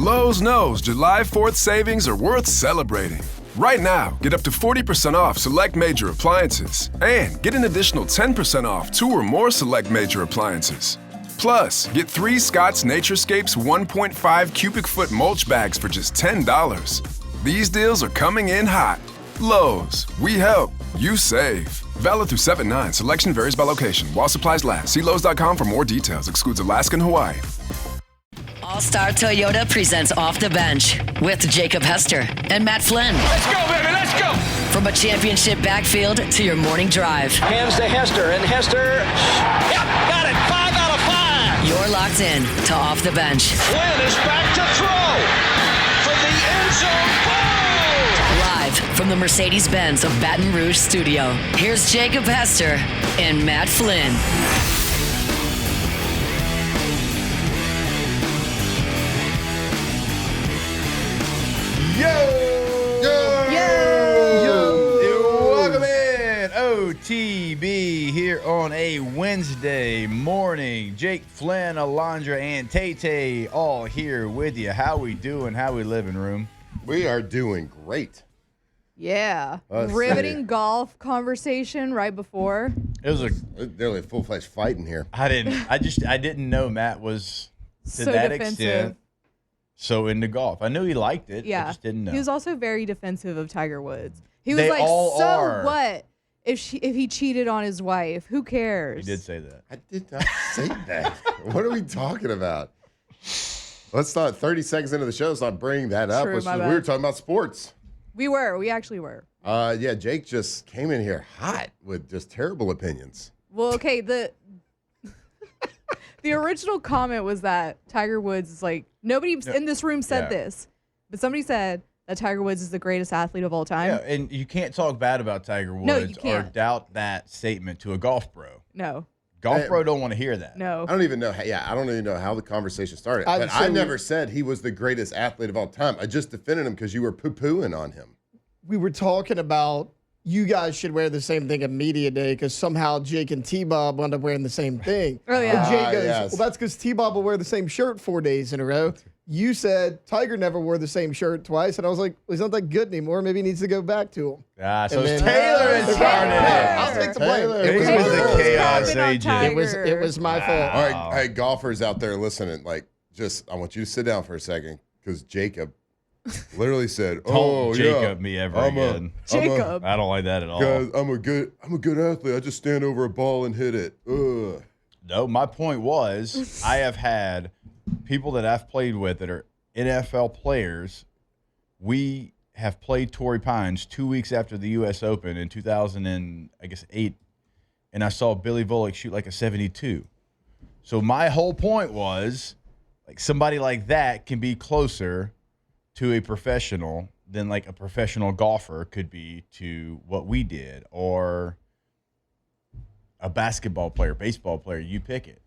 Lowe's knows July 4th savings are worth celebrating. Right now, get up to 40% off select major appliances and get an additional 10% off 2 or more select major appliances. Plus, get 3 Scott's Naturescapes 1.5 cubic foot mulch bags for just $10. These deals are coming in hot. Lowe's, we help, you save. Valid through 7/9. Selection varies by location. While supplies last. See Lowe's.com for more details. Excludes Alaska and Hawaii. All-Star Toyota presents Off the Bench with Jacob Hester and Matt Flynn. Let's go, baby, let's go! From a championship backfield to your morning drive. Hands to Hester, and Hester, yep, got it, 5 out of 5! You're locked in to Off the Bench. Flynn is back to throw from the end zone. Ball! Live from the Mercedes-Benz of Baton Rouge studio, here's Jacob Hester and Matt Flynn. Welcome in, OTB, here on a Wednesday morning. Jake, Flynn, Alondra, and Tay all here with you. How we doing? How we living, room? We are doing great. Yeah. Let's Riveting see. golf conversation right before. It was There's nearly a full-fledged fight in here. I didn't know Matt was to So that defensive. extent so into golf. I knew he liked it. Yeah. I just didn't know. He was also very defensive of Tiger Woods. He was They like, all so are. what if he cheated on his wife? Who cares? He did say that. I did not say that. What are we talking about? Let's not, 30 seconds into the show, let's not bring that up. True, my We bad. were talking about sports. We actually were. Yeah, Jake just came in here hot with just terrible opinions. Well, okay, the original comment was that Tiger Woods is like, nobody in this room said Yeah. this, but somebody said that Tiger Woods is the greatest athlete of all time. Yeah, and you can't talk bad about Tiger Woods No, you or can't. doubt that statement to a golf pro. No, Golf pro don't want to hear that. no. I don't even know. I don't even know how the conversation started. I'd But say I we- never said he was the greatest athlete of all time. I just defended him because you were poo-pooing on him. We were talking about you guys should wear the same thing at Media Day because somehow Jake and T-Bob wound up wearing the same thing. Oh, yeah. And Jake goes, yes. well, that's because T-Bob will wear the same shirt 4 days in a row. You said Tiger never wore the same shirt twice. And I was like, well, he's not that good anymore. Maybe he needs to go back to him. So And it's then- Taylor and Taylor. I'll take the blame. Taylor. It was, He was my the fault. chaos Crapping on agent. Tiger. It was my fault. All right, hey, golfers out there listening, I want you to sit down for a second because Jacob literally said, Don't Jacob me ever again. Jacob. I don't like that at all. Guys, I'm a good athlete. I just stand over a ball and hit it. Ugh. No, my point was I have had people that I've played with that are NFL players. We have played Torrey Pines 2 weeks after the U.S. Open in 2008, and I saw Billy Volek shoot like a 72. So my whole point was, like, somebody like that can be closer to a professional than like a professional golfer could be to what we did, or a basketball player, baseball player. You pick it.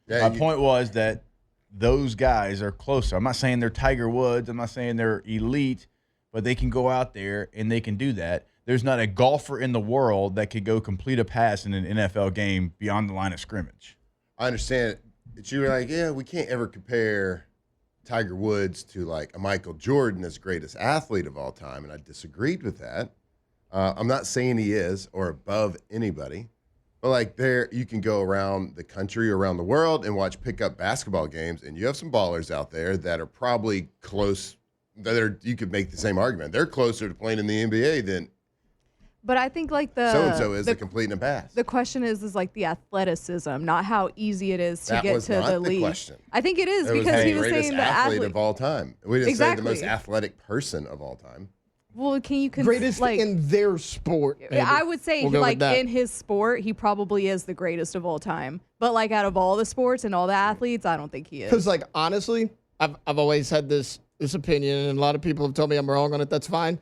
Yeah, My point was that those guys are closer. I'm not saying they're Tiger Woods. I'm not saying they're elite, but they can go out there and they can do that. There's not a golfer in the world that could go complete a pass in an NFL game beyond the line of scrimmage. I understand that you were like, yeah, we can't ever compare Tiger Woods to like a Michael Jordan as greatest athlete of all time, and I disagreed with that. I'm not saying he is or above anybody, but like there, you can go around the country, around the world, and watch pickup basketball games, and you have some ballers out there that are probably close. You could make the same argument. They're closer to playing in the NBA than But I think like the so-and-so is the, at completing a pass. the question is like the athleticism, not how easy it is to That get was to not the the league. question. I think it is It because the he was greatest saying the athlete athlete. of all time. We didn't say the most Exactly. athletic person of all time. Well, can you Greatest like? in their sport. maybe. I would say We'll go with like that. in his sport, he probably is the greatest of all time. But like out of all the sports and all the athletes, I don't think he is. Because, like, honestly, I've always had this opinion, and a lot of people have told me I'm wrong on it. That's fine.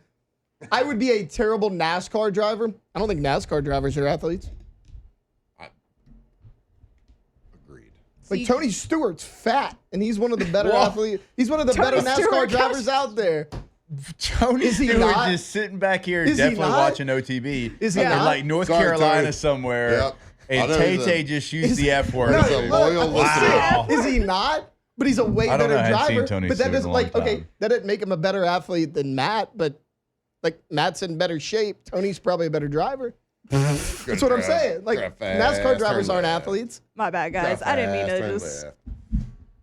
I would be a terrible NASCAR driver. I don't think NASCAR drivers are athletes. Agreed. Like, See- Tony Stewart's fat, and he's one of the better Whoa. athletes. He's one of the Tony better NASCAR Stewart drivers out there. Tony Is he Stewart not? just sitting back here, Is he definitely not? watching OTB. Is he in not? like North Sorry, Carolina Tony. somewhere, Yep. I and know he's Tay a- just used the F word. He's a loyal listener. Wow. Is he not? But he's a way I don't better know. I hadn't seen driver. Tony But that Stewart in doesn't a long okay. time. That doesn't make him a better athlete than Matt. But like Matt's in better shape. Tony's probably a better driver. That's what I'm saying. Like NASCAR drivers aren't athletes. My bad, guys. I didn't mean to just.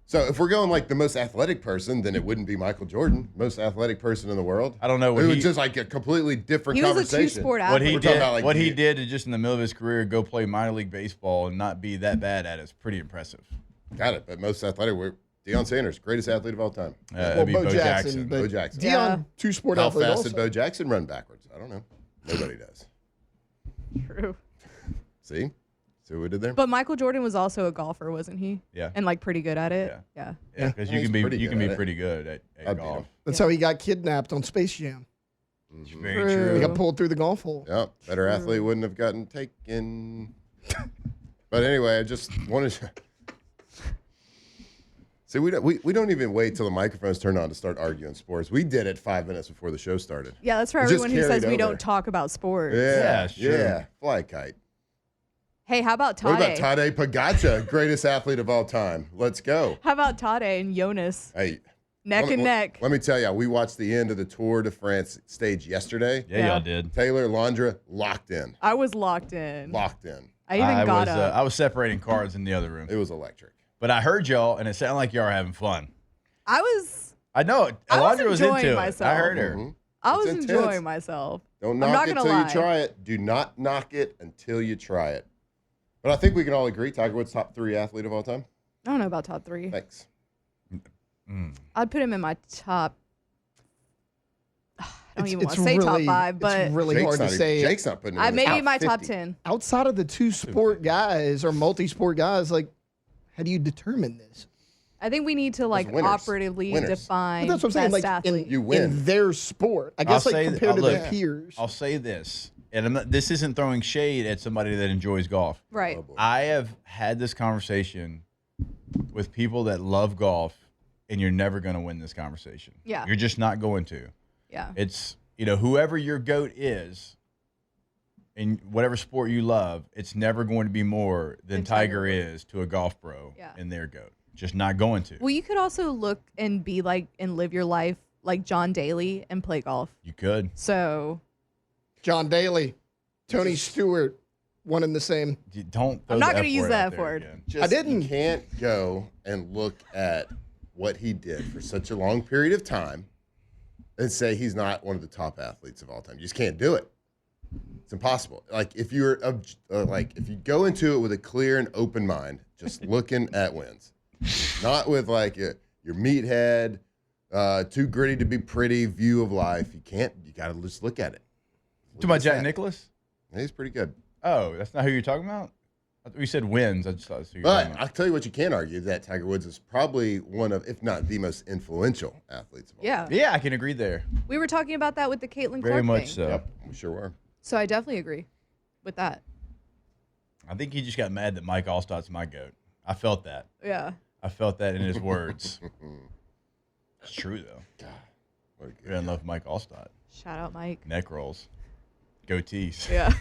So if we're going like the most athletic person, then it wouldn't be Michael Jordan, most athletic person in the world. I don't know It was just like a completely different He was a conversation. two-sport what athlete. he We're talking did. about, like, What he the- did to just in the middle of his career go play minor league baseball and not be that bad at it is pretty impressive. Got it. But most athletic, Deion Sanders, greatest athlete of all time. That'd be Bo Bo Jackson, Jackson. but Bo Jackson. Deion, Yeah. two-sport How athlete fast also. did Bo Jackson run backwards? I don't know. Nobody does. True. See what we did there? But Michael Jordan was also a golfer, wasn't he? Yeah. And like pretty good at it. Yeah. Yeah, because He's you can be pretty good at it. pretty good at I'd beat golf. him. That's how he got kidnapped on Space Jam. Very True. true. He got pulled through the golf hole. Yeah, better athlete wouldn't have gotten taken. But anyway, I just wanted to. See, we don't even wait till the microphones turn on to start arguing sports. We did it 5 minutes before the show started. Yeah, that's for It just everyone who says carried we over. don't talk about sports. Yeah, it's true. yeah. Fly kite. Hey, how about What Tade? about Tade Pogacar, greatest athlete of all time? Let's go. How about Tade and Jonas? Hey, Neck and neck. Let me tell you, we watched the end of the Tour de France stage yesterday. Yeah, Yeah. y'all did. Taylor Landra locked in. I was locked in. Locked in. I even got was, up. I was separating cards in the other room, It was electric. but I heard y'all, and it sounded like y'all were having fun. I was Alondra was enjoying into myself. it. I heard her. Mhm. I It's was intense. enjoying myself. Don't I'm knock not it gonna till lie. you try it. Do not knock it until you try it. But I think we can all agree Tiger Woods top 3 athlete of all time. I don't know about top 3. Thanks. I'd put him in my top. I don't even want It's to say really- top 5, but it's really hard to say. Jake's not putting him in the maybe top my top 50. 10. Outside of the two-sport guys or multi-sport guys, like, how do you determine this? I think we need to like winners. operatively Winners. define But that's what I'm saying. best Like athlete. You win. in their sport. I guess I'll like say- compared to look, their peers. I'll say this, and this isn't throwing shade at somebody that enjoys golf. right. Oh, boy. I have had this conversation with people that love golf, and you're never going to win this conversation. Yeah. You're just not going to. Yeah. It's, whoever your GOAT is in whatever sport you love, it's never going to be more than Than Tiger Tiger is to a golf pro Yeah. and their GOAT. Just not going to. Well, you could also look and be like and live your life like John Daly and play golf. You could. So John Daly, Tony Stewart, one and the same. Don't. throw I'm not the gonna F use word the out F there word. again. Just, I didn't. You can't go and look at what he did for such a long period of time and say he's not one of the top athletes of all time. You just can't do it. It's impossible. Like if you're if you go into it with a clear and open mind, just looking at wins, not with like your meathead, too gritty to be pretty view of life. You can't. You got to just look at it. To my Look at Jack that. Nicklaus? He's pretty good. Oh, that's not who you're talking about? I thought you said wins. I just thought that's who you're But talking I'll tell you what you can argue that Tiger Woods is probably one of, if not the most influential athletes of all yeah, time. Yeah, I can agree there. we were talking about that with the Caitlin Very Clark much thing. so. Yep, we sure were. So I definitely agree with that. I think he just got mad that Mike Allstott's my GOAT. I felt that. Yeah. I felt that in his words. It's true, though. What a good You're in love with Mike Allstott. Shout out, Mike. Neck rolls. Goatees. Yeah.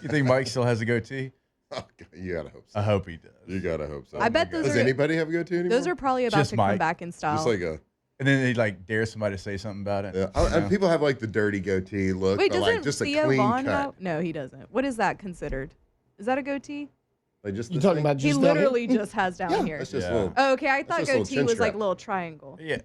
You think Mike still has a goatee? Oh, you gotta hope so. I hope he does. You gotta hope so. I bet those Does are anybody have a go-to anymore? those are probably about Just to come Mike. back in style. just like a. And then he like dare somebody to say something about it. Yeah. You know? And people have like the dirty goatee look, Wait, but doesn't like just a Theo clean Vaughn cut. have? No, he doesn't. What is that considered? Is that a goatee? Like just You this talking thing? about He just down here? literally just has down here. That's just Yeah. a little. Oh, okay, I thought just a little goatee chin was like strap. a little triangle. Yeah.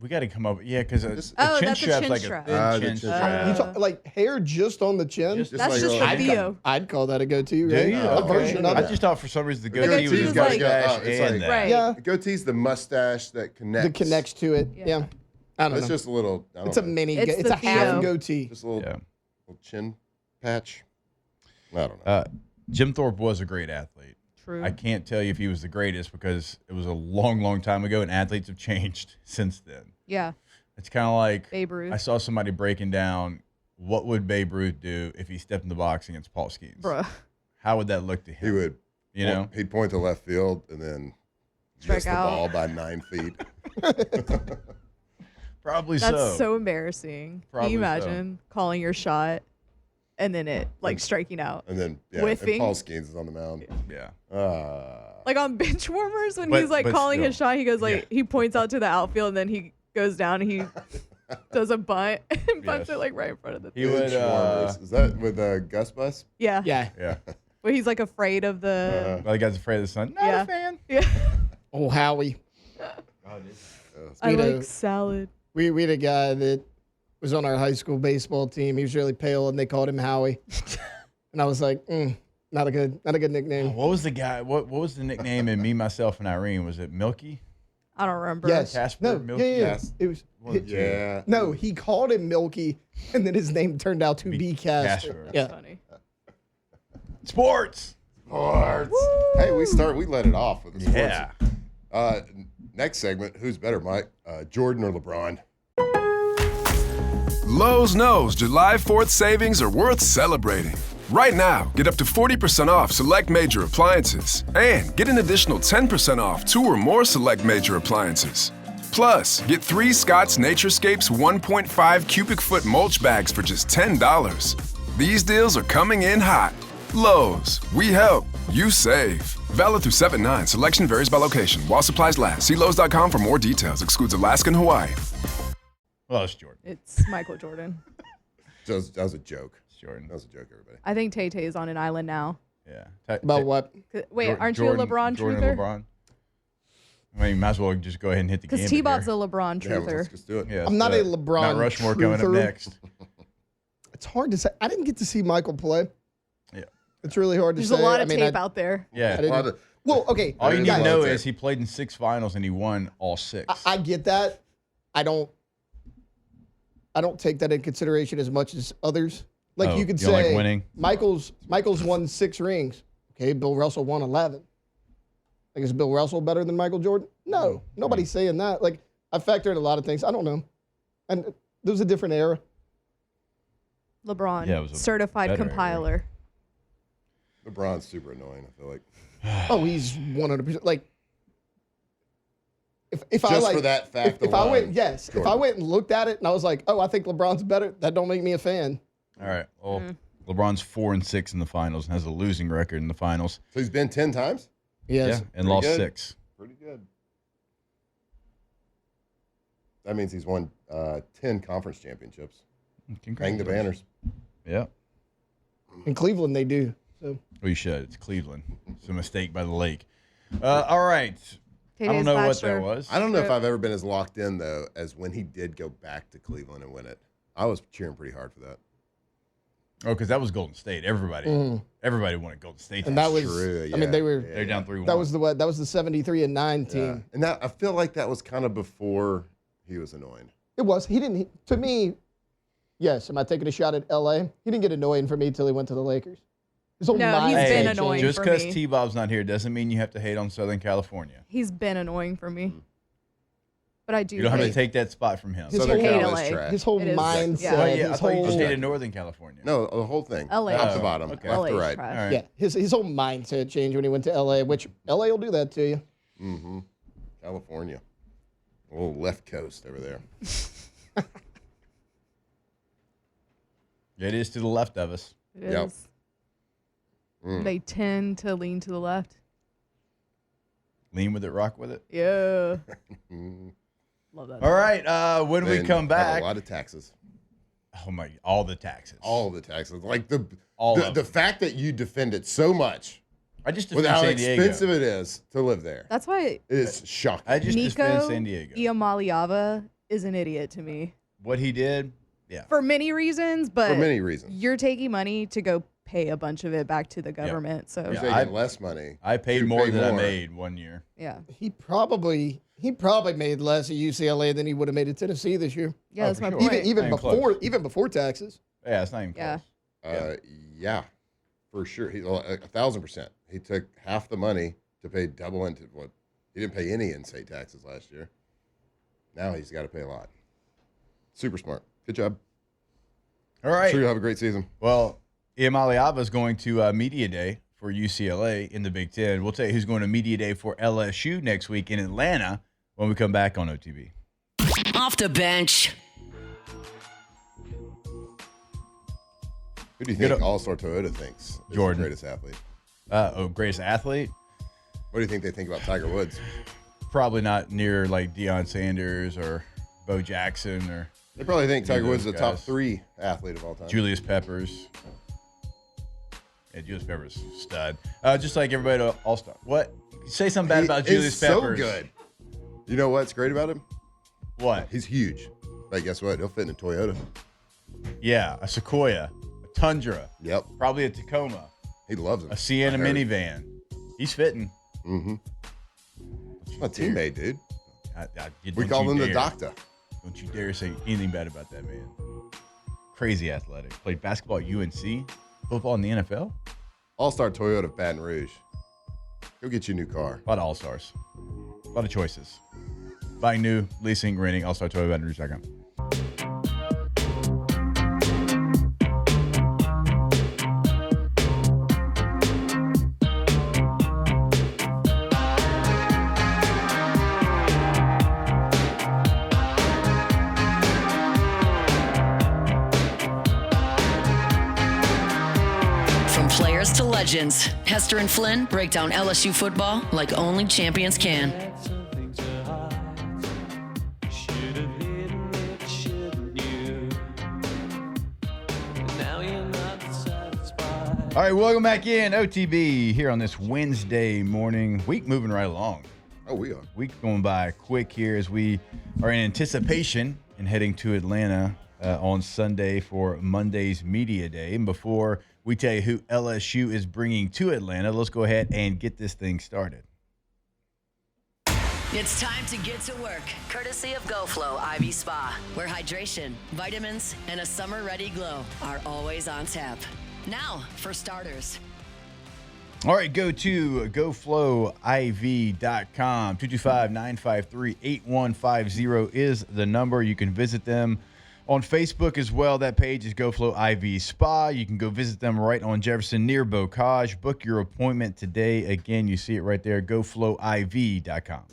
We got to come up. Yeah, because a Just- Oh, chin that's a strap's chin like strap. a thin The chin chin strap. strap. You talk, like hair just on the chin? Just That's like just a- for I'd Theo. I'd call that a goatee, Do right? you? A Okay. version of I it. just thought for some reason the The goatee goatee was was the like- mustache it's and like- that. Right. Yeah, The goatee's the mustache that connects. that connects to it. Yeah. Yeah. I don't It's know. just a little. I don't It's a know, mini. It's It's the a half Theo. goatee. just a little, Yeah. little chin patch. I don't know. Jim Thorpe was a great athlete. True. I can't tell you if he was the greatest because it was a long, long time ago, and athletes have changed since then. Yeah. It's kind of like Babe Ruth. I saw somebody breaking down what would Babe Ruth do if he stepped in the box against Paul Skeens. Bruh. How would that look to him? He would. You know? He'd point to left field and then Strike miss the out. ball by 9 feet. Probably That's so. so embarrassing. Can Probably you so. imagine calling your shot and then it like striking out? And then, yeah, Whiffing. and Paul Skeens is on the mound. Yeah. Like on bench warmers when But- he's like but calling his still. shot, he goes like Yeah. he points out to the outfield and then he goes down and he does a bunt and bunts Yes. it like right in front of the He would. Is that with Gus Bus? Yeah. Yeah. Yeah. Where he's like afraid of the Well, the guy's afraid of the sun. Not Yeah. a fan. Yeah. Oh, Howie. I We like do. salad. We had a guy that was on our high school baseball team. He was really pale, and they called him Howie. And I was like, not a good nickname. What was the guy? What was the nickname in Me, Myself, and Irene? Was it Milky? I don't remember. Yes. Casper, No. Milky? Yeah. Yes. It was. Yeah. No, he called him Milky, and then his name turned out to be Casper. Casper. Yeah. Funny. Sports. Sports. Hey, we let it off with the sports. Yeah. Next segment, who's better, Mike? Jordan or LeBron? Lowe's knows July 4th savings are worth celebrating. Right now, get up to 40% off select major appliances and get an additional 10% off 2 or more select major appliances. Plus, get 3 Scott's Naturescapes 1.5 cubic foot mulch bags for just $10. These deals are coming in hot. Lowe's, we help, you save. Valid through 7/9. Selection varies by location. While supplies last, see Lowe's.com for more details. Excludes Alaska and Hawaii. Well, it's Jordan. It's Michael Jordan. That was a joke. It's Jordan. That was a joke, everybody. I think Tay Tay is on an island now. Yeah. About what? Wait, aren't Jordan, you a LeBron Jordan truther? and LeBron. I mean, you might as well just go ahead and hit the game. Because T-Bob's a LeBron Yeah, truther. let's do it. Yeah, I'm not so a LeBron Mount Rushmore coming up truther. next. It's hard to say. I didn't get to see Michael play. Yeah. It's really hard to There's say. a lot I of mean, tape I out there. Yeah. didn't- A lot of- Well, okay. All you need to Guys, know okay. is he played in 6 finals and he won all 6. I get that. I don't take that in consideration as much as others. Like Oh, you could you don't like say, winning? Michael's won 6 rings. Okay, Bill Russell won 11. Like, is Bill Russell better than Michael Jordan? No, nobody's saying that. Like, I factor in a lot of things. I don't know, and there was a different era. LeBron, Yeah, it was a certified better compiler. LeBron's super annoying, I feel like. Oh, he's 100%. Like, if I Just like for that fact if I alone, went, yes, if I Jordan. went and looked at it and I was like, oh, I think LeBron's better, that don't make me a fan. All right. Well, LeBron's 4-6 in the finals and has a losing record in the finals. So he's been 10 times? Yes. Yeah, and lost good. 6. Pretty good. That means he's won 10 conference championships. Hang the Congratulations. banners. Yeah. In Cleveland, they do. So We should. It's Cleveland. It's a mistake by the lake. All right. I Tay-Tay's don't know what bachelor. that was. I don't know if I've ever been as locked in, though, as when he did go back to Cleveland and win it. I was cheering pretty hard for that. Oh, because that was Golden State. Everybody wanted Golden State. and that was, True, I mean, they were. They're down 3-1. That was the what? That was the 73-9 team. Yeah. And that, I feel like that was kind of before he was annoying. It was. He didn't. To me, yes. Am I taking a shot at LA? He didn't get annoying for me until he went to the Lakers. His whole No, mind he's been changed. annoying Just for because me. T-Bob's not here doesn't mean you have to hate on Southern California. He's been annoying for me. But I do. You don't have to hate- take that spot from him. His Southern whole- Cal is LA. trash. His whole It is. mindset. Yeah. Oh, yeah, I his thought you just whole, hated Northern California. No, the whole thing. LA. Top to Oh, bottom, okay. left LA to is right. trash. All right. yeah, his whole mindset changed when he went to LA, which LA will do that to you. Mm-hmm. California. A little left coast over there. It is to the left of us. It is. Yep. Mm. They tend to lean to the left. Lean with it, rock with it. Yeah. Mm. Love that. All right. When we Then come have back, a lot of taxes. oh my, all the taxes. All the taxes. Like the of the them. fact that you defend it so much I just with defend how San Diego. expensive it is to live there. That's why It's shocking. I just defend Nico San Diego. Iamaleava is an idiot to me. What he did, yeah. For many reasons, but For many reasons. you're taking money to go pay a bunch of it back to the government. So You're Yeah, taking I- less money. I paid to more pay than I more. made one year. yeah. He probably made less at UCLA than he would have made at Tennessee this year. Yeah, Oh, that's for my sure. point. Even Not even before taxes. Yeah, it's not even Yeah. close. Yeah, for sure. He 1,000%. He took half the money to pay double into what he didn't pay any in-state taxes last year. Now he's got to pay a lot. Super smart. Good job. All right. Sure, you'll have a great season. Well, Iamaleava is going to Media Day for UCLA in the Big Ten. We'll tell you who's going to Media Day for LSU next week in Atlanta when we come back on OTB. Off the bench. Who do you Good think up. All-Star Toyota thinks is Jordan. the greatest athlete? Greatest athlete? What do you think they think about Tiger Woods? Probably not near like Deion Sanders or Bo Jackson or They probably think Tiger Woods is the top guys. 3 athlete of all time. Julius Peppers. Yeah, Julius Peppers, stud. Just like everybody at All-Star. What? Say something bad about Julius Peppers. So good. You know what's great about him? What? He's huge. But guess what? He'll fit in a Toyota. Yeah, a Sequoia, a Tundra, Yep. probably a Tacoma, He loves him. a Sienna I heard. minivan. He's fitting. Mm-hmm. My teammate, dude. We Don't call you him the dare. doctor. Don't you dare say anything bad about that man. Crazy athletic. Played basketball at UNC, football in the NFL. All-Star Toyota of Baton Rouge. Go get you a new car. A lot of all-stars. A lot of choices. Buying new, leasing, renting, all-star Toyota Baton Rouge.com. From players to legends, Hester and Flynn break down LSU football like only champions can. All right, welcome back in. OTB here on this Wednesday morning. Week moving right along. Oh, we are. Week going by quick here as we are in anticipation and heading to Atlanta on Sunday for Monday's Media Day. And before we tell you who LSU is bringing to Atlanta, let's go ahead and get this thing started. It's time to get to work, courtesy of GoFlow IV Spa, where hydration, vitamins, and a summer-ready glow are always on tap. Now, for starters. All right, go to goflowiv.com. 225-953-8150 is the number. You can visit them on Facebook as well. That page is GoFlow IV Spa. You can go visit them right on Jefferson near Bocage. Book your appointment today. Again, you see it right there, goflowiv.com.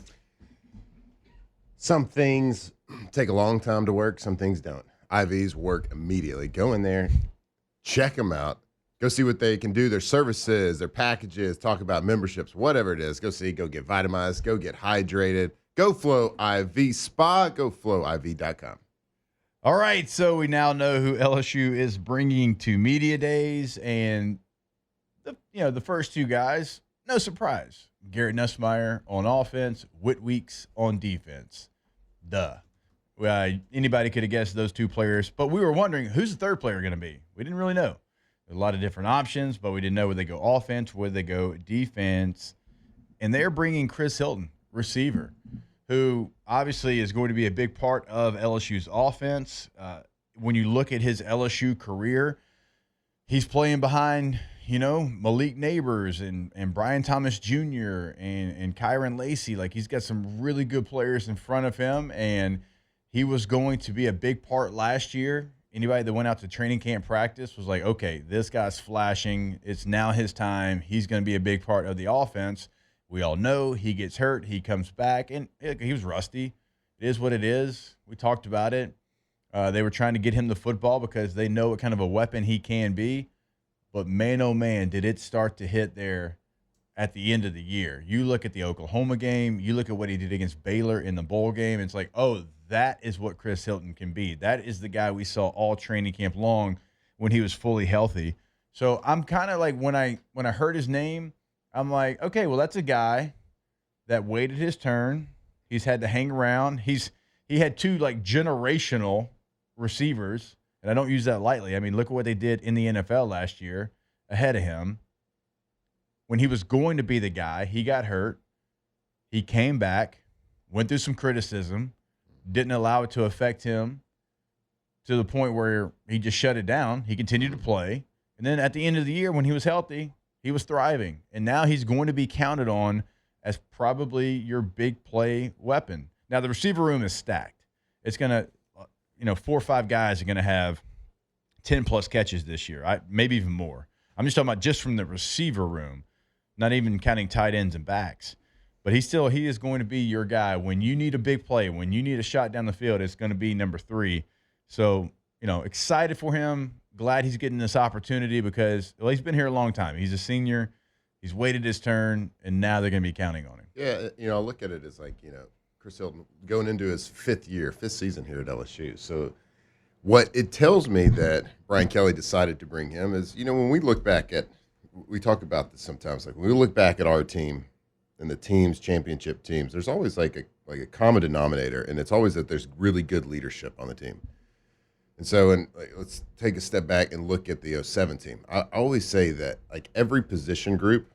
Some things take a long time to work. Some things don't. IVs work immediately. Go in there, check them out. Go see what they can do, their services, their packages, talk about memberships, whatever it is. Go see, go get vitamized, go get hydrated. GoFlow IV Spa, goflowiv.com. All right, so we now know who LSU is bringing to Media Days. And, the first two guys, no surprise. Garrett Nussmeier on offense, Whit Weeks on defense. Duh. Anybody could have guessed those two players, but we were wondering who's the third player going to be. We didn't really know. There's a lot of different options, but we didn't know where they go offense, where they go defense. And they're bringing Chris Hilton, receiver, who obviously is going to be a big part of LSU's offense. When you look at his LSU career, he's playing behind, Malik Neighbors and Brian Thomas Jr. and Kyron Lacey. Like, he's got some really good players in front of him, and he was going to be a big part last year. Anybody that went out to training camp practice was like, okay, this guy's flashing. It's now his time. He's going to be a big part of the offense. We all know he gets hurt. He comes back, and he was rusty. It is what it is. We talked about it. They were trying to get him the football because they know what kind of a weapon he can be. But man, oh man, did it start to hit there at the end of the year. You look at the Oklahoma game. You look at what he did against Baylor in the bowl game. It's like, oh, that is what Chris Hilton can be. That is the guy we saw all training camp long when he was fully healthy. So I'm kind of like, when I heard his name, I'm like, okay, well, that's a guy that waited his turn. He's had to hang around. He had two like generational receivers, and I don't use that lightly. I mean, look at what they did in the NFL last year ahead of him. When he was going to be the guy, he got hurt. He came back, went through some criticism, didn't allow it to affect him to the point where he just shut it down. He continued to play. And then at the end of the year, when he was healthy, he was thriving. And now he's going to be counted on as probably your big play weapon. Now, the receiver room is stacked. It's going to, 4 or 5 guys are going to have 10-plus catches this year, maybe even more. I'm just talking about just from the receiver room, not even counting tight ends and backs. But he is going to be your guy. When you need a big play, when you need a shot down the field, it's going to be number 3. So, excited for him. Glad he's getting this opportunity because, well, he's been here a long time. He's a senior. He's waited his turn, and now they're going to be counting on him. Yeah, I look at it as like, Chris Hilton going into his fifth season here at LSU. So what it tells me that Brian Kelly decided to bring him is, when we look back we talk about this sometimes, like when we look back at our team and the teams, championship teams, there's always like a common denominator, and it's always that there's really good leadership on the team. And so, let's take a step back and look at the 07 team. I always say that like every position group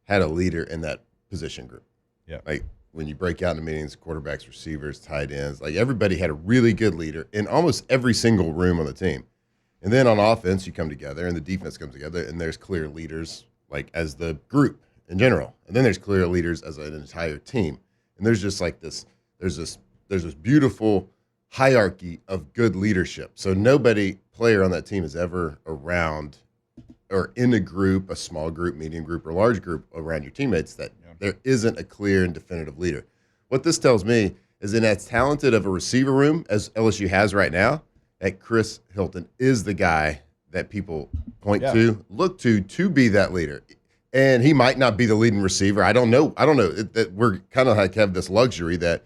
had a leader in that position group. Yeah. Like when you break out in the meetings, quarterbacks, receivers, tight ends, like everybody had a really good leader in almost every single room on the team. And then on offense, you come together and the defense comes together, and there's clear leaders like as the group in general. And then there's clear leaders as an entire team. And there's just like there's this beautiful hierarchy of good leadership. So nobody player on that team is ever around or in a group, a small group, medium group, or large group around your teammates that there isn't a clear and definitive leader. What this tells me is in as talented of a receiver room as LSU has right now, that Chris Hilton is the guy that people point to, look to be that leader. And he might not be the leading receiver. I don't know. That we're kind of like have this luxury that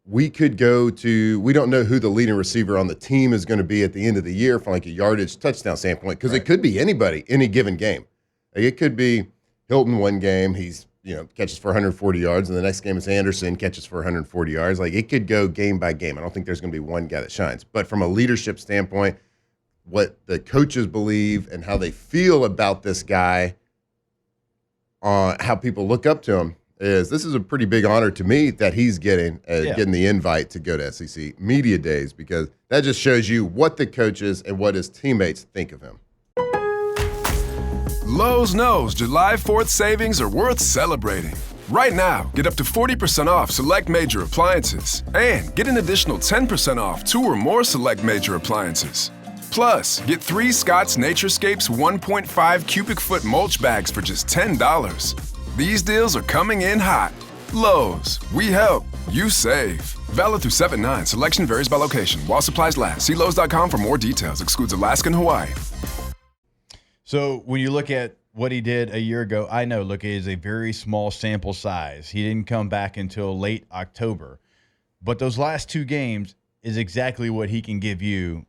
we could go to, we don't know who the leading receiver on the team is going to be at the end of the year from like a yardage touchdown standpoint, because it could be anybody, any given game. Like it could be Hilton one game, he's, catches for 140 yards, and the next game is Anderson, catches for 140 yards. Like it could go game by game. I don't think there's going to be one guy that shines. But from a leadership standpoint, what the coaches believe and how they feel about this guy, how people look up to him, this is a pretty big honor to me that he's getting the invite to go to SEC Media Days, because that just shows you what the coaches and what his teammates think of him. Lowe's knows July 4th savings are worth celebrating. Right now, get up to 40% off select major appliances and get an additional 10% off 2 or more select major appliances. Plus, get 3 Scott's Naturescapes 1.5 cubic foot mulch bags for just $10. These deals are coming in hot. Lowe's, we help, you save. Valid through 7/9. Selection varies by location. While supplies last. See Lowe's.com for more details. Excludes Alaska and Hawaii. So when you look at what he did a year ago, I know, look, it is a very small sample size. He didn't come back until late October. But those last 2 games is exactly what he can give you.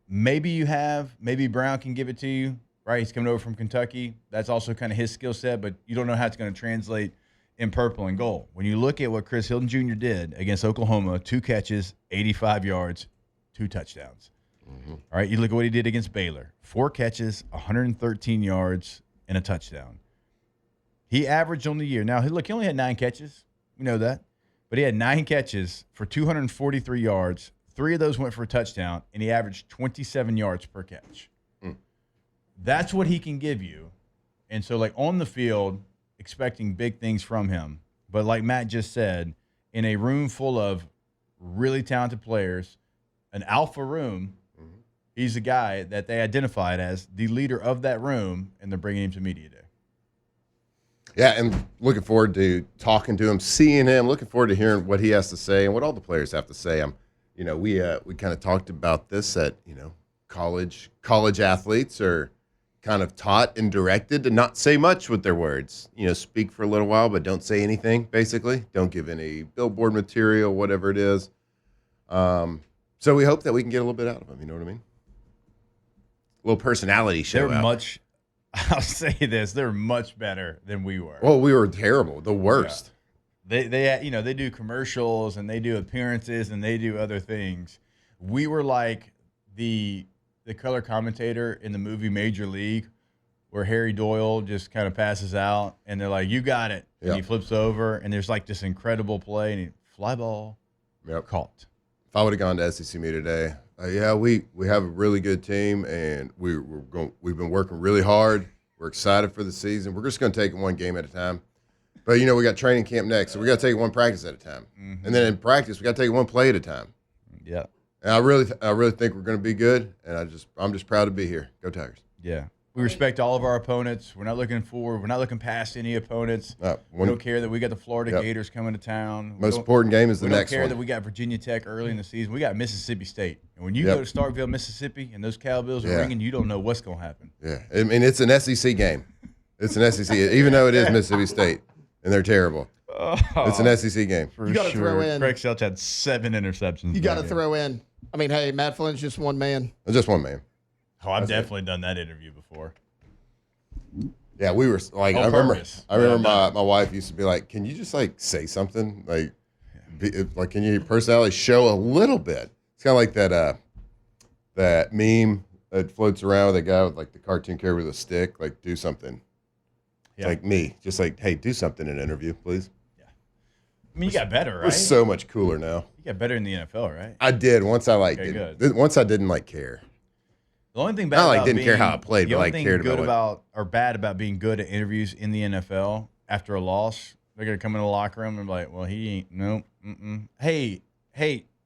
Maybe Brown can give it to you, right? He's coming over from Kentucky. That's also kind of his skill set, but you don't know how it's going to translate in purple and gold. When you look at what Chris Hilton Jr. did against Oklahoma, 2 catches, 85 yards, 2 touchdowns. Mm-hmm. All right, you look at what he did against Baylor. 4 catches, 113 yards, and a touchdown. He averaged on the year. Now, he only had 9 catches. We know that. But he had 9 catches for 243 yards. 3 of those went for a touchdown, and he averaged 27 yards per catch. That's what he can give you. And so, like, on the field, expecting big things from him. But like Matt just said, in a room full of really talented players, an alpha room, he's the guy that they identified as the leader of that room, and they're bringing him to Media Day. Yeah, and looking forward to talking to him, seeing him, looking forward to hearing what he has to say and what all the players have to say. We kind of talked about this at, college athletes are kind of taught and directed to not say much with their words. Speak for a little while, but don't say anything, basically. Don't give any billboard material, whatever it is. So we hope that we can get a little bit out of him, you know what I mean? A little personality show out. I'll say this, they're much better than we were. Well, we were terrible, the worst. Yeah. They do commercials and they do appearances and they do other things. We were like the color commentator in the movie Major League, where Harry Doyle just kind of passes out and they're like, "You got it." And he flips over and there's like this incredible play and he fly ball caught. If I would have gone to SEC Media today, we have a really good team and we've been working really hard. We're excited for the season. We're just going to take it one game at a time. But we got training camp next, so we got to take it one practice at a time. Mm-hmm. And then in practice, we got to take it one play at a time. Yeah. And I really think we're going to be good, and I'm just proud to be here. Go Tigers. Yeah. We respect all of our opponents. We're not looking past any opponents. We don't care that we got the Florida Gators coming to town. Most important game is the next one. We don't care that we got Virginia Tech early in the season. We got Mississippi State. And when you go to Starkville, Mississippi, and those cowbells are ringing, you don't know what's going to happen. Yeah. I mean, it's an SEC game. It's an SEC, even though it is Mississippi State, and they're terrible. It's an SEC game. You got to throw in. Craig Selch had 7 interceptions. You got to throw in. I mean, hey, Matt Flynn's just one man. Just one man. Oh, I've definitely done that interview before. Yeah, we were like, I remember my wife used to be like, "Can you just like say something? Like, can your personality show a little bit?" It's kind of like that meme that floats around with a guy with like the cartoon character with a stick. Like, do something. Yeah. Like me, just like, hey, do something in an interview, please. Yeah. I mean, you got better, right? We're so much cooler now. You got better in the NFL, right? I did once. Once I didn't like care. The only thing bad didn't care how I played, but like cared about bad about being good at interviews in the NFL after a loss, they're gonna come in the locker room and be like, "Well, he ain't no. Hey,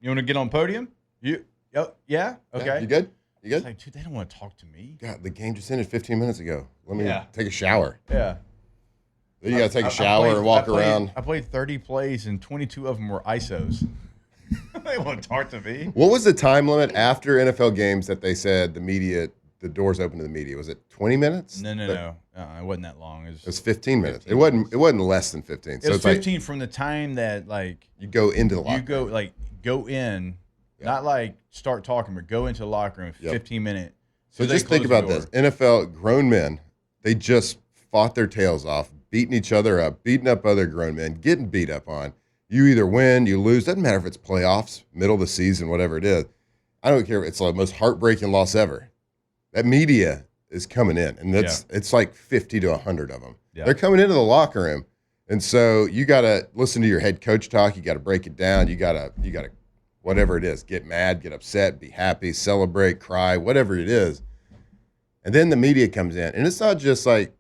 you want to get on podium? Yeah, okay. Yeah, you good? You good? It's like, dude, they don't want to talk to me. God, the game just ended 15 minutes ago. Let me take a shower. Yeah. Then you got to take a shower and walk around. I played 30 plays, and 22 of them were ISOs. They want to talk to me. What was the time limit after NFL games that they said the doors open to the media? Was it 20 minutes? No. It wasn't that long. It was 15 minutes. It wasn't less than 15. So it was 15 from the time that like you go into the locker room. Go in, not like start talking, but go into the locker room. 15 minutes. So just think about this: NFL grown men, they just fought their tails off, beating each other up, beating up other grown men, getting beat up on. You either win, you lose. Doesn't matter if it's playoffs, middle of the season, whatever it is. I don't care. It's the most heartbreaking loss ever. That media is coming in, and it's like 50 to 100 of them. Yeah. They're coming into the locker room, and so you got to listen to your head coach talk. You got to break it down. You got to whatever it is, get mad, get upset, be happy, celebrate, cry, whatever it is. And then the media comes in, and it's not just like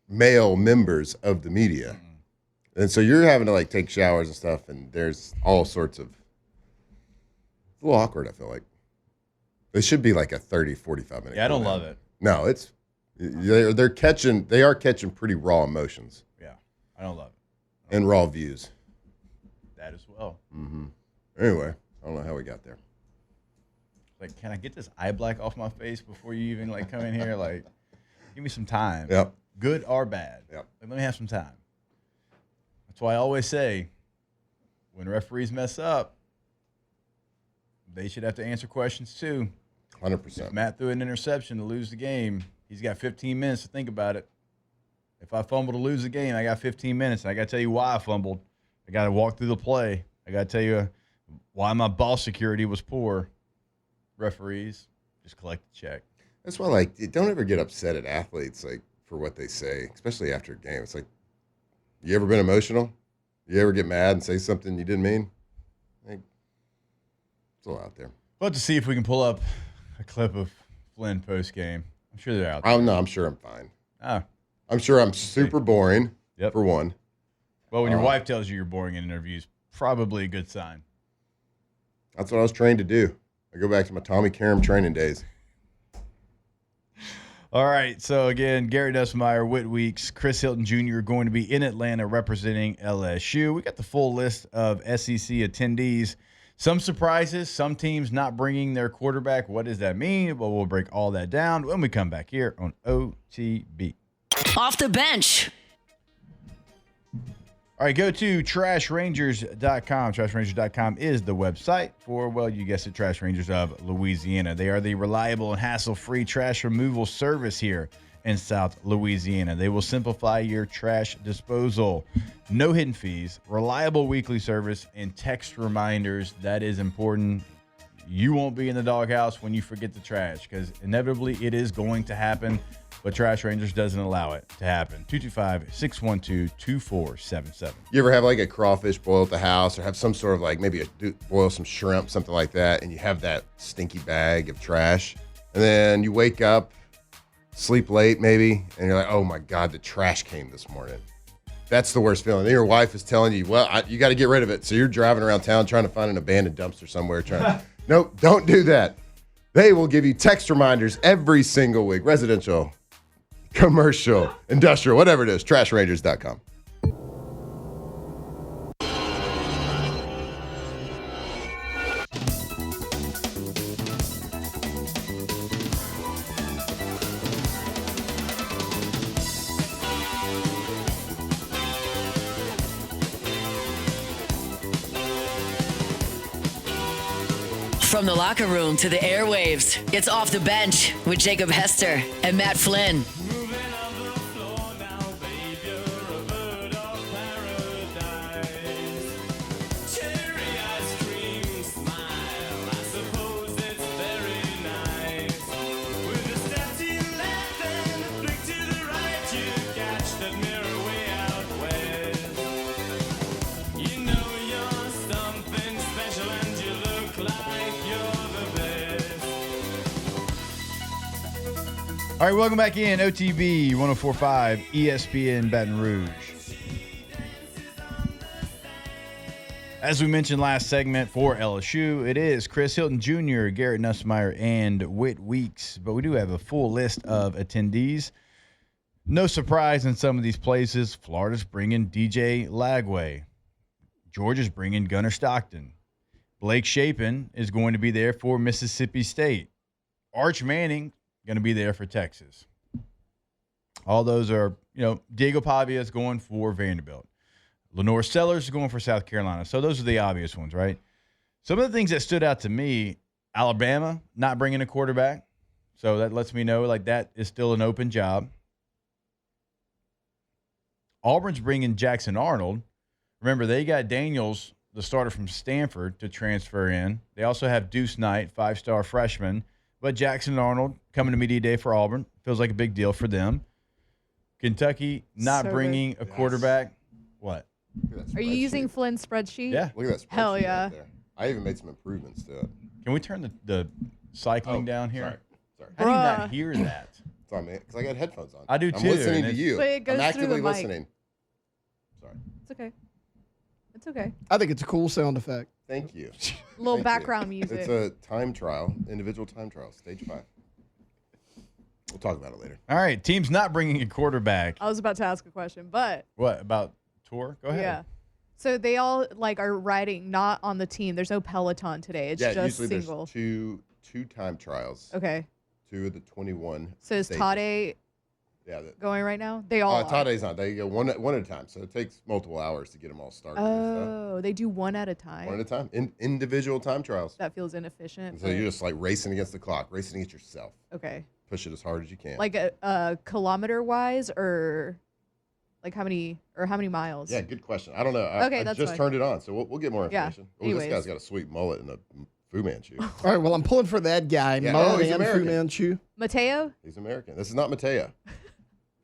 male members of the media. Mm-hmm. And so you're having to like take showers and stuff, and there's all sorts of, it's a little awkward, I feel like. It should be like a 30, 45 minute. Yeah, I don't love it. No, they are catching pretty raw emotions. Yeah, I don't love it. And raw views. That as well. Mm-hmm. Anyway, I don't know how we got there. Like, can I get this eye black off my face before you even like come in here? Like, give me some time. Yep. Good or bad. Yep. Like, let me have some time. That's why I always say, when referees mess up, they should have to answer questions too. 100%. If Matt threw an interception to lose the game, he's got 15 minutes to think about it. If I fumble to lose the game, I got 15 minutes. And I got to tell you why I fumbled. I got to walk through the play. I got to tell you why my ball security was poor. Referees, just collect the check. That's why, like, don't ever get upset at athletes, like, for what they say, especially after a game. It's like, you ever been emotional? You ever get mad and say something you didn't mean? Like, it's all out there. We'll have to see if we can pull up a clip of Flynn post-game. I'm sure they're out there. I'm sure I'm fine. I'm sure I'm super boring, for one. Well, when your wife tells you you're boring in interviews, probably a good sign. That's what I was trained to do. I go back to my Tommy Karam training days. All right, so again, Gary Nussmeier, Whit Weeks, Chris Hilton Jr. are going to be in Atlanta representing LSU. We got the full list of SEC attendees. Some surprises, some teams not bringing their quarterback. What does that mean? Well, we'll break all that down when we come back here on OTB. Off the bench. All right, go to trashrangers.com. Trashrangers.com is the website for, well, you guessed it, Trash Rangers of Louisiana. They are the reliable and hassle-free trash removal service here in South Louisiana. They will simplify your trash disposal. No hidden fees, reliable weekly service, and text reminders. That is important. You won't be in the doghouse when you forget the trash, because inevitably it is going to happen, but Trash Rangers doesn't allow it to happen. 225-612-2477. You ever have like a crawfish boil at the house, or have some sort of like maybe boil some shrimp, something like that, and you have that stinky bag of trash, and then you wake up, sleep late maybe, and you're like, oh my God, the trash came this morning. That's the worst feeling. Then your wife is telling you, well, you got to get rid of it. So you're driving around town trying to find an abandoned dumpster somewhere. Nope, don't do that. They will give you text reminders every single week. Residential, commercial, industrial, whatever it is. TrashRangers.com. From the locker room to the airwaves, it's Off the Bench with Jacob Hester and Matt Flynn. All right, welcome back in. OTB 104.5 ESPN Baton Rouge. As we mentioned last segment for LSU, it is Chris Hilton Jr., Garrett Nussmeier, and Whit Weeks. But we do have a full list of attendees. No surprise in some of these places. Florida's bringing DJ Lagway. Georgia's bringing Gunnar Stockton. Blake Shapen is going to be there for Mississippi State. Arch Manning going to be there for Texas. All those are, Diego Pavia is going for Vanderbilt. Lenore Sellers is going for South Carolina. So those are the obvious ones, right? Some of the things that stood out to me, Alabama not bringing a quarterback. So that lets me know that is still an open job. Auburn's bringing Jackson Arnold. Remember, they got Daniels, the starter from Stanford, to transfer in. They also have Deuce Knight, 5-star freshman. But Jackson Arnold coming to media day for Auburn. Feels like a big deal for them. Kentucky not bringing a quarterback. What? Are you using Flynn's spreadsheet? Yeah. Look at that spreadsheet. Hell yeah. Right there. I even made some improvements to it. Can we turn the cycling down here? Sorry. How do you not hear that? It's on me because I got headphones on. I do too. I'm listening to you. But it goes I'm through actively the mic. listening. Sorry. It's okay. It's okay. I think it's a cool sound effect. Thank you. Little Thank background you. music. It's a time trial, individual time trial, stage 5. We'll talk about it later. All right. Team's not bringing a quarterback. I was about to ask a question, but What about tour? Go ahead. yeah. So they all are riding not on the team. There's no Peloton today. It's just usually single. there's two time trials. Okay. 2 of the 21. So is stages. Tade Yeah. going right now? They all are. Tade's not. They go one at a time, so it takes multiple hours to get them all started. and stuff. Oh, they do one at a time. One at a time. Individual time trials. That feels inefficient. And so but- you're just racing against the clock, racing against yourself. okay. Push it as hard as you can. Like a kilometer wise, or how many miles? Yeah, good question. I don't know. Okay, I that's just fine. turned it on, so we'll get more Yeah, information. Oh, this anyways. guy's got a sweet mullet and a Fu Manchu. All right, well, I'm pulling for that guy. Yeah, Mullet he's and Fu American. Manchu. Mateo. He's American. This is not Mateo. I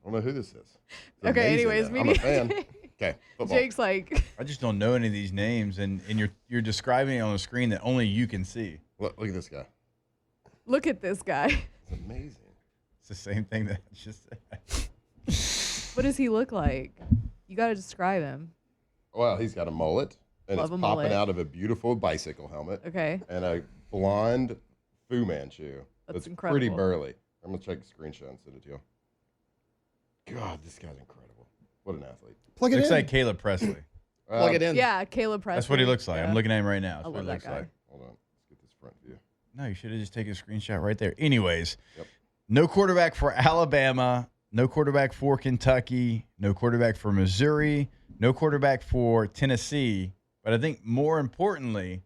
don't know who this is. It's Okay. amazing, Anyways, though. I'm a fan. Okay, football. Jake's like, I just don't know any of these names, and you're describing it on a screen that only you can see. Look at this guy. look at this guy. It's amazing. It's the same thing that I just said. What does he look like? You got to describe him. Well, he's got a mullet, and Love it's a popping mullet. out of a beautiful bicycle helmet, Okay. and a blonde Fu Manchu. That's Pretty incredible. burly. I'm gonna check the screenshot and send it to you. God, this guy's incredible. What an athlete. Plug it Looks in. like Caleb Presley. Plug it in. Yeah, Caleb Presley. That's what he looks like. Yeah. I'm looking at him right now. That's I what love he that looks guy. like. Hold on. Let's get this front view. No, you should have just taken a screenshot right there. Anyways, Yep. no quarterback for Alabama, no quarterback for Kentucky, no quarterback for Missouri, no quarterback for Tennessee, but I think more importantly,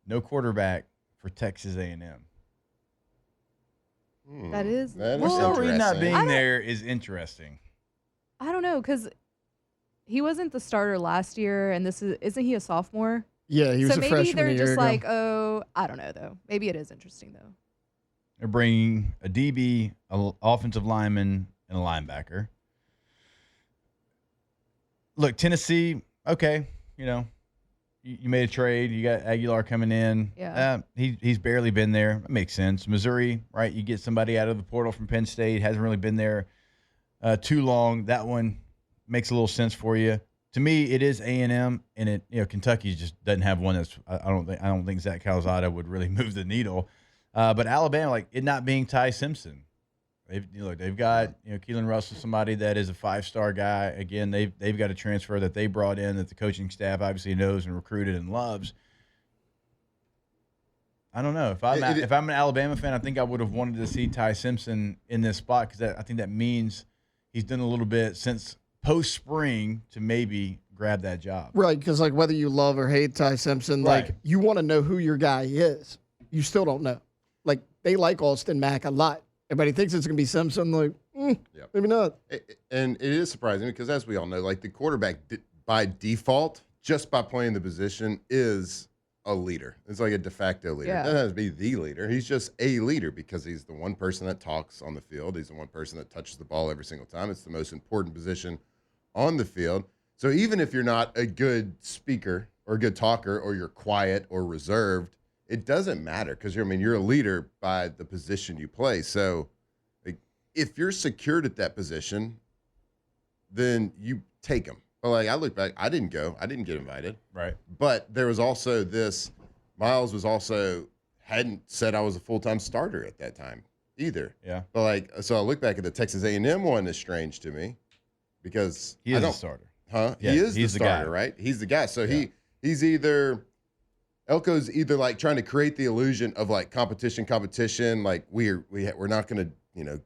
no quarterback for Texas A&M. That is. That is well, Missouri not interesting. being I don't- there is interesting. I don't know, because he wasn't the starter last year, and isn't he a sophomore? Yeah, he was So a maybe freshman they're a year just ago. like, oh, I don't know though. Maybe it is interesting though. They're bringing a DB, an offensive lineman, and a linebacker. Look, Tennessee, okay, you made a trade. You got Aguilar coming in. Yeah. He's barely been there. That makes sense. Missouri, right? You get somebody out of the portal from Penn State. Hasn't really been there too long. That one makes a little sense for you. To me, it is A&M, and Kentucky just doesn't have one that's. I don't think Zach Calzada would really move the needle. But Alabama, like it not being Ty Simpson, they've got Keelan Russell, somebody that is a 5-star guy. Again, they've got a transfer that they brought in that the coaching staff obviously knows and recruited and loves. I don't know if I'm an Alabama fan, I think I would have wanted to see Ty Simpson in this spot because I think that means he's done a little bit since post spring to maybe grab that job. Right, because like whether you love or hate Ty Simpson, Right. like you want to know who your guy is. You still don't know. Like they like Austin Mack a lot. Everybody thinks it's going to be Simpson. Like, maybe not. And it is surprising because, as we all know, like the quarterback by default, just by playing the position, is a leader. It's like a de facto leader. Yeah. It doesn't have to be the leader. He's just a leader because he's the one person that talks on the field. He's the one person that touches the ball every single time. It's the most important position on the field. So even if you're not a good speaker or a good talker or you're quiet or reserved, it doesn't matter because you're a leader by the position you play. So like, if you're secured at that position, then you take them. But like I look back, I didn't get invited. Right. But there was also this. Miles was also hadn't said I was a full-time starter at that time either. Yeah. But like, so I look back at the Texas A&M one is strange to me because He is a starter. Huh? Yeah, he is the he's the starter, guy. right? He's the guy. So Yeah. he's either Elko's either like trying to create the illusion of like competition, like we're not going to,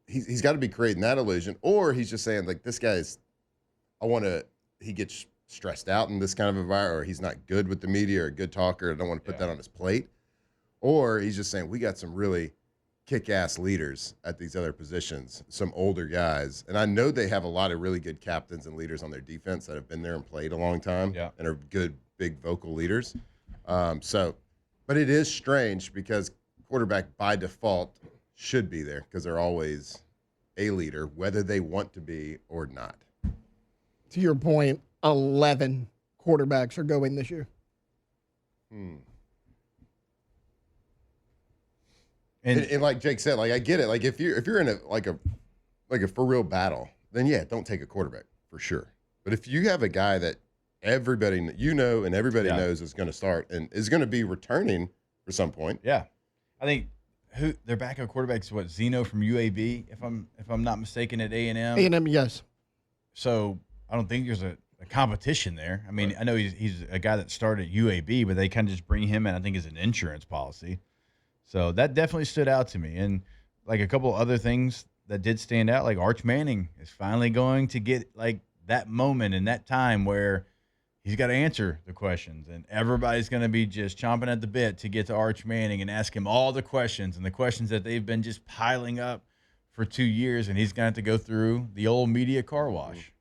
he's got to be creating that illusion, or he's just saying like this guy's, he gets stressed out in this kind of environment, or he's not good with the media or a good talker. I don't want to put that on his plate, or he's just saying we got some really kick-ass leaders at these other positions, some older guys. And I know they have a lot of really good captains and leaders on their defense that have been there and played a long time and are good, big vocal leaders. But it is strange because quarterback by default should be there because they're always a leader, whether they want to be or not. To your point, 11 quarterbacks are going this year. And like Jake said, like I get it. Like if you're in a for real battle, then yeah, don't take a quarterback for sure. But if you have a guy that everybody and everybody knows is going to start and is going to be returning for some point, Yeah, I think their backup quarterback is Zeno from UAB, if I'm not mistaken, at A&M. A&M, yes. So I don't think there's a competition there. I mean, I know he's a guy that started at UAB, but they kind of just bring him in, I think, as an insurance policy. So that definitely stood out to me. And like a couple other things that did stand out, like Arch Manning is finally going to get like that moment and that time where he's got to answer the questions, and everybody's going to be just chomping at the bit to get to Arch Manning and ask him all the questions and the questions that they've been just piling up for 2 years, and he's going to have to go through the old media car wash.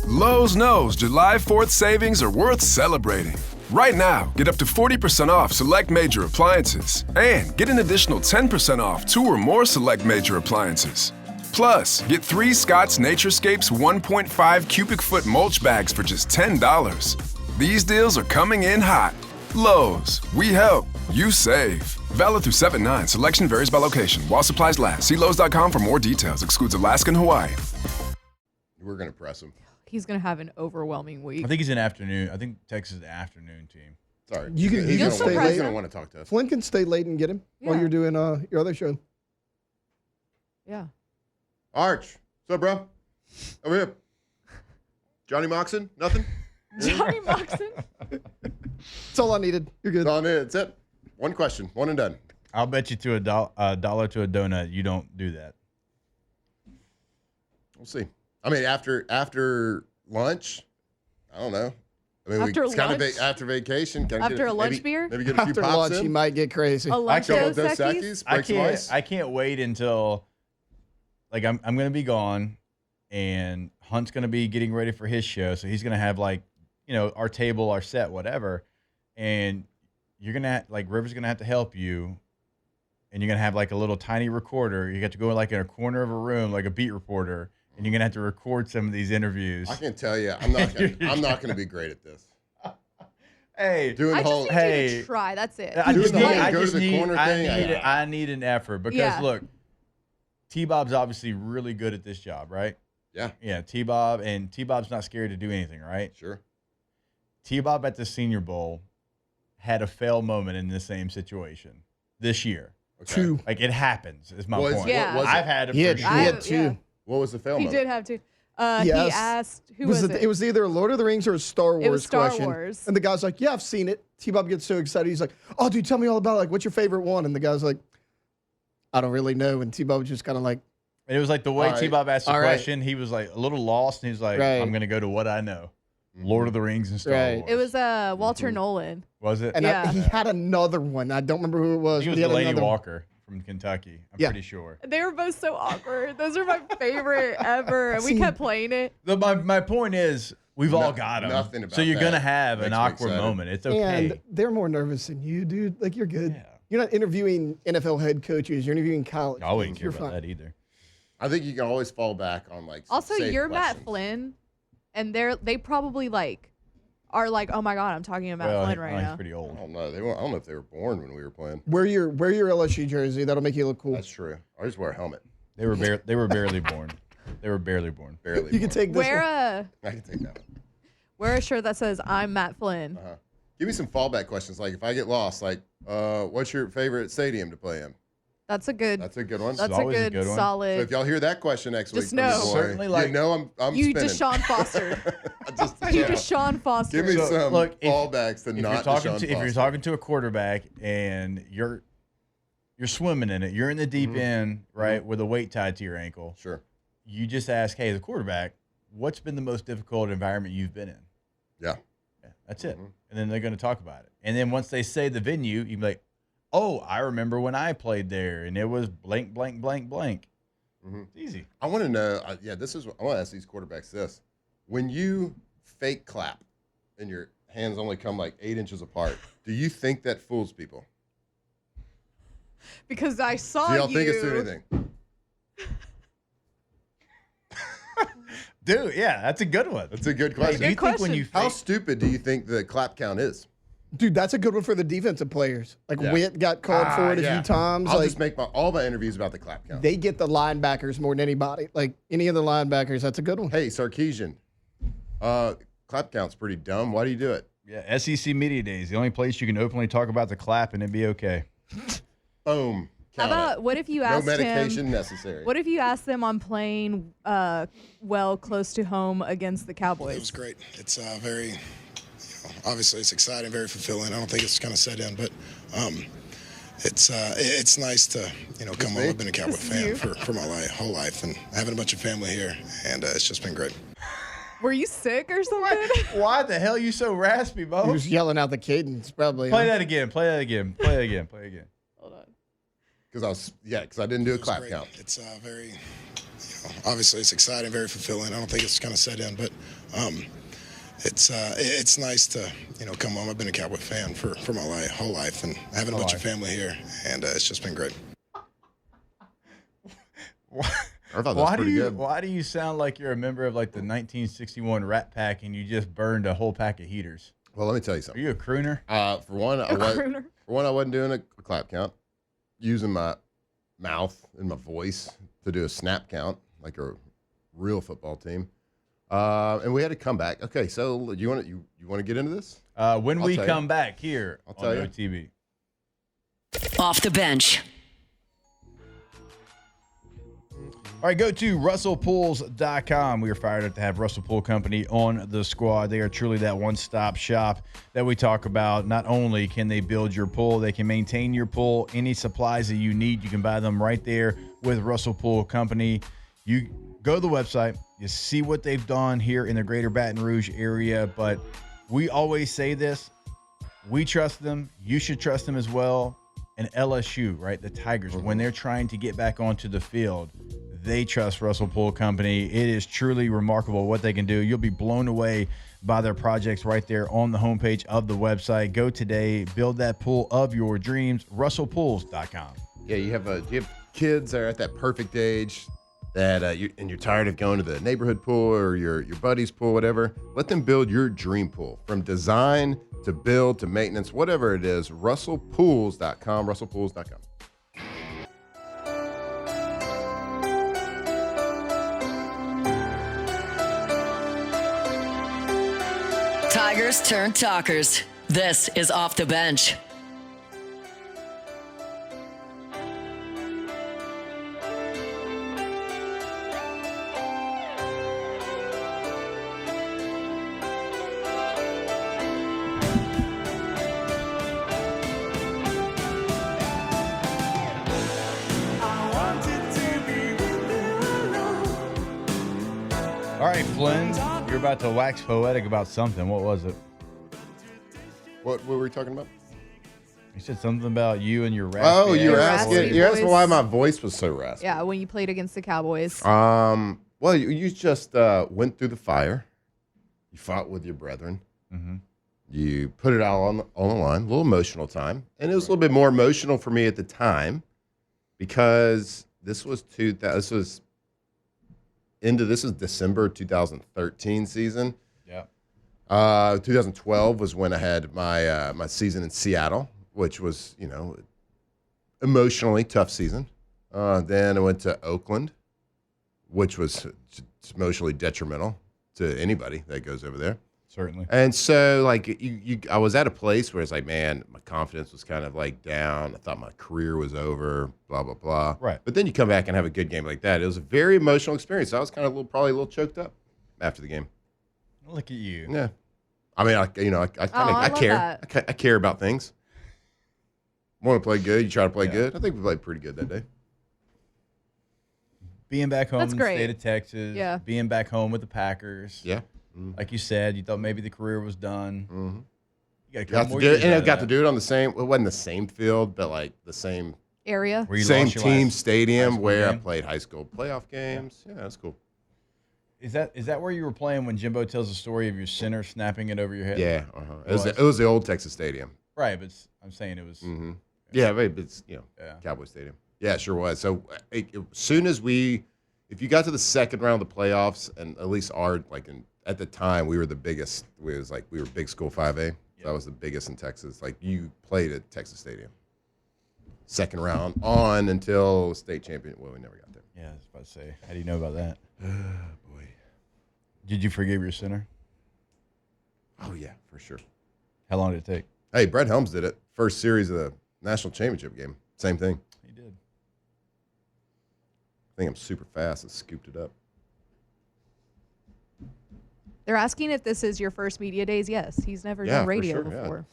Lowe's knows July 4th savings are worth celebrating. Right now, get up to 40% off select major appliances and get an additional 10% off 2 or more select major appliances. Plus, get 3 Scott's Naturescapes 1.5 cubic foot mulch bags for just $10. These deals are coming in hot. Lowe's, we help, you save. Valid through 7/9. Selection varies by location. While supplies last. See Lowe's.com for more details. Excludes Alaska and Hawaii. we're going to press him. He's going to have an overwhelming week. I think he's an afternoon. I think Texas is an afternoon team. Sorry. You can he's stay going late. to want to talk to us. Flynn can stay late and get him while Yeah. you're doing your other show. Yeah. Arch, what's up, bro? Over here. Johnny Moxon? Nothing? Johnny Moxon. That's all I needed. You're good. That's all it is. That's it. One question. One and done. I'll bet you to a dollar to a donut you don't do that. We'll see. I mean, after lunch, I don't know. I mean, After it's kind lunch? of after vacation. Kinda After a lunch maybe, beer? Maybe get a few After pops lunch, in. you might get crazy. A lunch Couple Dos Dos Equis? Equis, break some ice. I can't wait until like I'm gonna be gone, and Hunt's gonna be getting ready for his show, so he's gonna have like our table, our set, whatever, and you're gonna River's gonna have to help you, and you're gonna have like a little tiny recorder. You got to go like in a corner of a room like a beat reporter, and you're gonna have to record some of these interviews. I can tell you, I'm not gonna be great at this. Hey, Doing I the whole just need you to try. That's it. I Doing just the need, whole I go to just the need, corner I thing, need, I- I need an effort because Yeah. look, T-Bob's obviously really good at this job, right? Yeah, Yeah, T-Bob's not scared to do anything, right? sure. T-Bob at the Senior Bowl had a fail moment in the same situation this year. Okay. 2. Like, it happens, is my Was- point. Yeah. what was I've it? had it He for had, sure. he I- had 2. yeah. What was the film? He of did it? have to. He He asked- asked, who was it? It was either a Lord of the Rings or a Star Wars was Star question. Wars. And the guy's like, yeah, I've seen it. T-Bob gets so excited. He's like, oh, dude, tell me all about it. Like, what's your favorite one? And the guy's like, I don't really know. And T-Bob was just kind of like, And it was like the way All right. T-Bob asked the All right. question, he was like a little lost, and he was like, Right. I'm going to go to what I know. Lord of the Rings and Star Right. Wars. It was Walter Nolan. Was it? and Yeah. he had another one. I don't remember who it was. He but was he had Delaney another- Walker from Kentucky. I'm Yeah. pretty sure. They were both so awkward. Those are my favorite ever. And we See- kept playing it. My point is, we've all No- got them. nothing about so you're going to that have an makes me awkward excited. moment. It's okay. And they're more nervous than you, dude. Like, you're good. Yeah. You're not interviewing NFL head coaches. You're interviewing college. I wouldn't kids. care You're about fine. that either. I think you can always fall back on like. some Also, safe you're Matt questions. Flynn, and they probably are like, oh my god, I'm talking about Well, Flynn right he's now. pretty old. I don't know. I don't know if they were born when we were playing. Wear your LSU jersey. That'll make you look cool. That's true. I just wear a helmet. They were barely born. They were barely born. Barely. You can born. take this Wear one. a I can take that one. wear a shirt that says I'm Matt Flynn. Give me some fallback questions. Like if I get lost, like, what's your favorite stadium to play in? That's a good. That's a good one. That's a always a good, good one. So solid. if y'all hear that question next Just week, know. from the boy, Certainly, like- you know I'm You spinning. Deshaun Foster. Just You yeah. Deshaun Foster. Give me So, some look, if- fallbacks to If not you're talking Deshaun to if you're Foster. talking to a quarterback and you're swimming in it, you're in the deep end, right, with a weight tied to your ankle. Sure. You just ask, hey, the quarterback, what's been the most difficult environment you've been in? Yeah. Yeah, that's it. And then they're going to talk about it. And then once they say the venue, you can be like, oh, I remember when I played there, and it was blank, blank, blank, blank. It's easy. I want to know. I want to ask these quarterbacks this: when you fake clap and your hands only come like 8 inches apart, do you think that fools people? Because I saw Do y'all you. think it's doing anything? Dude, yeah, that's a good one. That's a good Hey, question. do you Good think when question. you How fake, stupid do you think the clap count is? Dude, that's a good one for the defensive players. Like Yeah. Witt got called for it a Yeah. few times. I'll like just make all my interviews about the clap count. they get the linebackers more than anybody. Like any of the linebackers, that's a good one. Hey, Sarkeesian, clap count's pretty dumb. Why do you do it? yeah, SEC Media Days, the only place you can openly talk about the clap and it'd be okay. Boom. How Count about it. what if you No asked medication him? necessary. What if you asked them on playing well close to home against the It was Cowboys? great. It's very, obviously it's exciting, very fulfilling. I don't think it's kind of set in, but it's nice to come home. I've been a Cowboy fan for my whole life, and having a bunch of family here, and it's just been great. Were you sick or something? Why the hell you so raspy, Bo? He was yelling out the cadence, probably. Play huh? that again. Play that again. Play it again. Play it again. Hold on. Because I didn't do a It was clap great. count. It's very, obviously it's exciting, very fulfilling. I don't think it's kind of set in, but it's nice to come home. I've been a Cowboy fan for my whole life, and having a bunch of family here, and it's just been great. I thought that was pretty good. Why do you sound like you're a member of like the 1961 Rat Pack and you just burned a whole pack of heaters? Well, let me tell you Are something. you a crooner? For one, crooner. I wasn't doing a clap count. Using my mouth and my voice to do a snap count like a real football team. And we had to come back. Okay, so you want to get into this? When I'll we tell you. come back here I'll on tell you. OTB. Off the bench. All right, go to russellpools.com. We are fired up to have Russell Pool Company on the squad. They are truly that one-stop shop that we talk about. Not only can they build your pool, they can maintain your pool. Any supplies that you need, you can buy them right there with Russell Pool Company. You go to the website, you see what they've done here in the greater Baton Rouge area, but we always say this. We trust them. You should trust them as well. And LSU, right, the Tigers, when they're trying to get back onto the field, they trust Russell Pool Company. It is truly remarkable what they can do. You'll be blown away by their projects right there on the homepage of the website. Go today, build that pool of your dreams, russellpools.com. Yeah, you have kids that are at that perfect age that you're tired of going to the neighborhood pool or your buddy's pool, whatever. Let them build your dream pool from design to build to maintenance, whatever it is. russellpools.com, russellpools.com. Tigers turn talkers. This is Off the Bench. All right, Flynn, you're about to wax poetic about something. What was it? What were we talking about? You said something about you and your raspy. Oh, you were Your asking. raspy You're asking voice. why my voice was so raspy. Yeah, when you played against the Cowboys. Well, you just went through the fire. You fought with your brethren. Mm-hmm. You put it out on the line. A little emotional time, and it was a little bit more emotional for me at the time because this was December 2013 season. Yeah. 2012 was when I had my season in Seattle, which was, emotionally tough season. Then I went to Oakland, which was emotionally detrimental to anybody that goes over there. Certainly. And so, I was at a place where it's like, man, my confidence was kind of down. I thought my career was over, blah, blah, blah. Right. But then you come back and have a good game like that. It was a very emotional experience. I was kind of probably a little choked up after the game. Look at you. Yeah. I mean, I love care. that. I care about things. Want to play good? You try to play good. I think we played pretty good that day. Being back home That's in the great. state of Texas. Yeah. Being back home with the Packers. Yeah. Like you said, you thought maybe the career was done. Mm-hmm. You Got to do it, and I got to do it on the same. It wasn't the same field, but the same Area. Where you same lost your team last high stadium school where I game? played high school playoff games. Yeah, that's cool. Is that where you were playing when Jimbo tells the story of your center snapping it over your head? Yeah, it was the old Texas Stadium. Right, but I'm saying it was. Mm-hmm. Yeah, but it's Cowboy Stadium. Yeah, it sure was. So as soon as if you got to the second round of the playoffs, and at least at the time we were the biggest. We were big school 5A. Yeah. That was the biggest in Texas. You played at Texas Stadium. Second round on until state champion. Well, we never got there. Yeah, I was about to say. How do you know about that? Boy. Did you forgive your center? Oh yeah, for sure. How long did it take? Hey, Brett Helms did it. First series of the national championship game. Same thing. He did. I think I'm super fast. I scooped it up. They're asking if this is your first media days. Yes, he's never Yeah, done for radio sure, before.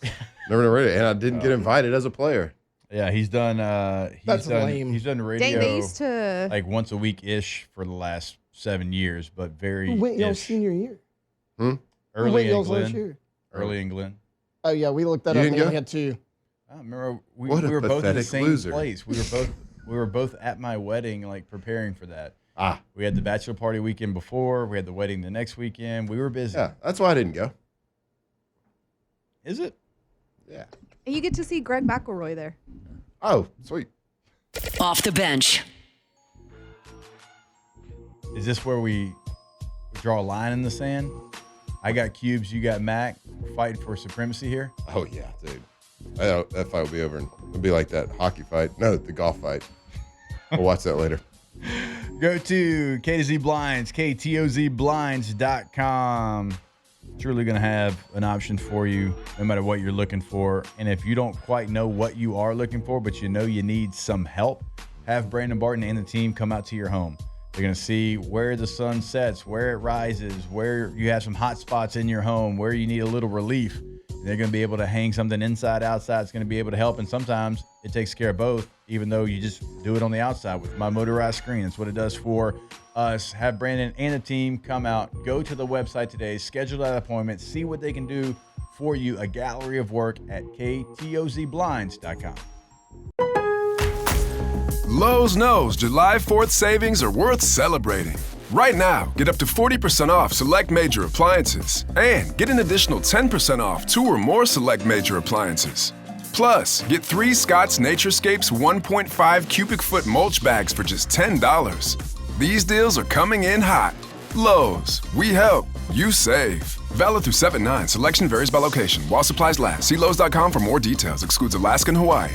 Never done radio, and I didn't get invited as a player. Yeah, he's done. That's lame. He's done radio Dang, they used to. like once a week ish for the last 7 years, but very Who went y'all's ish. senior year? Who Early went in y'all's last Glen. year? Early in Glen. Oh yeah, we looked that You up. didn't They go? only had two. I remember we What a were both in the pathetic same loser. place. We were both at my wedding, like preparing for that. Ah, We had the bachelor party weekend before. We had the wedding the next weekend. We were busy. yeah, that's why I didn't go. Is it? Yeah. And you get to see Greg McElroy there. Oh, sweet. Off the Bench. Is this where we draw a line in the sand? I got Cubes, you got Mac. We're fighting for supremacy here. Oh yeah, dude. That fight will be over, and it'll be like that hockey fight. No, the golf fight. We'll watch that later. Go to K to Z Blinds, KTOZBlinds.com. Truly going to have an option for you no matter what you're looking for. And if you don't quite know what you are looking for, but you know you need some help, have Brandon Barton and the team come out to your home. They're going to see where the sun sets, where it rises, where you have some hot spots in your home, where you need a little relief. They're going to be able to hang something inside, outside. It's going to be able to help. And sometimes it takes care of both, even though you just do it on the outside with my motorized screen. That's what it does for us. Have Brandon and the team come out, go to the website today, schedule that appointment, see what they can do for you. A gallery of work at KTOZBlinds.com. Lowe's knows July 4th savings are worth celebrating. Right now, get up to 40% off select major appliances and get an additional 10% off 2 or more select major appliances. Plus, get 3 Scott's Naturescapes 1.5 cubic foot mulch bags for just $10. These deals are coming in hot. Lowe's, we help, you save. Valid through 7/9. Selection varies by location. While supplies last. See Lowe's.com for more details. Excludes Alaska and Hawaii.